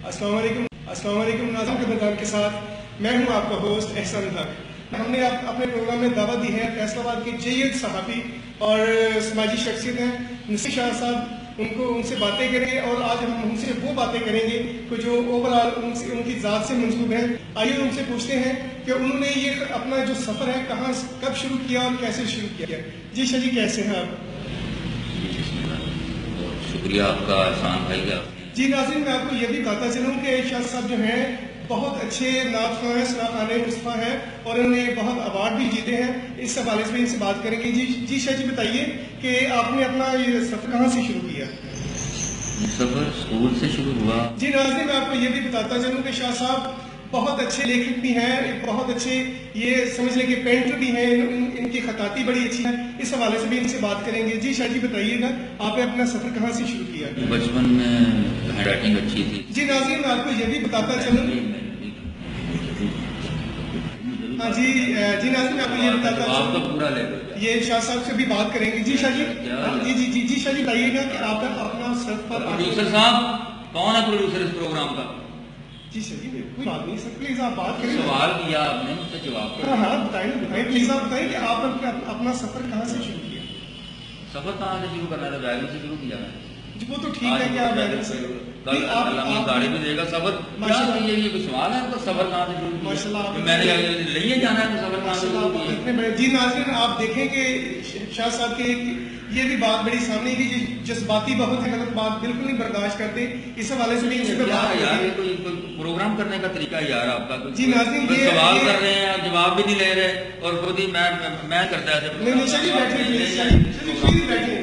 السلام علیکم ناظرین کے درمیان کے ساتھ میں ہوں آپ کا ہوسٹ احسان الحق۔ ہم نے اپنے پروگرام میں دعوت دی ہے فیصل آباد کے جید صحافی اور سماجی شخصیت ہیں نصیر شاہ صاحب، ان سے باتیں کریں گے اور آج ہم ان سے وہ باتیں کریں گے کہ جو اوور آل ان کی ذات سے منسوب ہیں۔ آئیے ان سے پوچھتے ہیں کہ انہوں نے یہ اپنا جو سفر ہے کہاں کب شروع کیا اور کیسے شروع کیا۔ جی شاہ جی، کیسے ہیں آپ؟ شکریہ آپ کا احسان بھائی کا۔ جی ناظرین، میں آپ کو یہ بھی بتاتا چلوں کہ شاہ صاحب جو ہیں بہت اچھے نعت خواں ہیں، ثناخوان مصطفیٰ ہیں اور انہوں نے بہت ایوارڈ بھی جیتے ہیں۔ اس حوالے سے بھی ان سے بات کریں گے۔ جی شاہ جی، بتائیے کہ آپ نے اپنا یہ سفر کہاں سے شروع کیا؟ سفر اسکول سے شروع ہوا۔ جی ناظرین، میں آپ کو یہ بھی بتاتا چلوں کہ شاہ صاحب بہت اچھے لیکھک بھی ہیں، بہت اچھے یہ سمجھ لیں کہ پینٹر بھی ہیں، ان کی خطاطی بڑی اچھی ہے۔ اس حوالے سے بھی ان سے بات کریں گے۔ جی شاہ جی، بتائیے گا آپ نے اپنا سفر کہاں سے شروع کیا؟ بچپن میں ہینڈ رائٹنگ اچھی تھی۔ جی ناظرین، میں آپ کو یہ بھی بتاتا چلوں جی ناظرین، میں آپ کو یہ بتاتا چلوں یہ شاہ صاحب سے بھی بات کریں گے۔ جی شاہ جی، جی شاہ جی، بتائیے گا کہ آپ اپنا سفر۔ پروڈیوسر صاحب کون ہے پروڈیوسر اس پروگرام کا؟ جی شاہ جی، کوئی بات نہیں سر، پلیز آپ بات کریں۔ سوال کیا آپ نے، اس کا جواب کریں۔ ہاں بتائیں پلیز، آپ بتائیں کہ آپ نے اپنا سفر کہاں سے شروع کیا؟ سفر کہاں سے شروع کرنا تھا؟ ویگن سے شروع کیا ہے۔ جی وہ تو ٹھیک ہے کہ آپ ویگن سے اللہ گاڑی بھی دے گا۔ سفر یہ کوئی سوال ہے؟ سفر کہاں سے شروع کیا؟ میں نے لے جانا ہے تو سفر کہاں سے شروع کیا؟ جی ناظرین، آپ دیکھیں کہ شاہ صاحب کے یہ بھی بات بڑی سامنے کی جذباتی بہت ہے، غلط بات بالکل نہیں برداشت کرتے۔ اس حوالے سے بھی یار کوئی پروگرام کرنے کا طریقہ یار آپ کا۔ جی ناظرین، سوال کر رہے ہیں آپ جواب بھی نہیں لے رہے اور خود ہی میں کرتا ہے۔ بیٹھے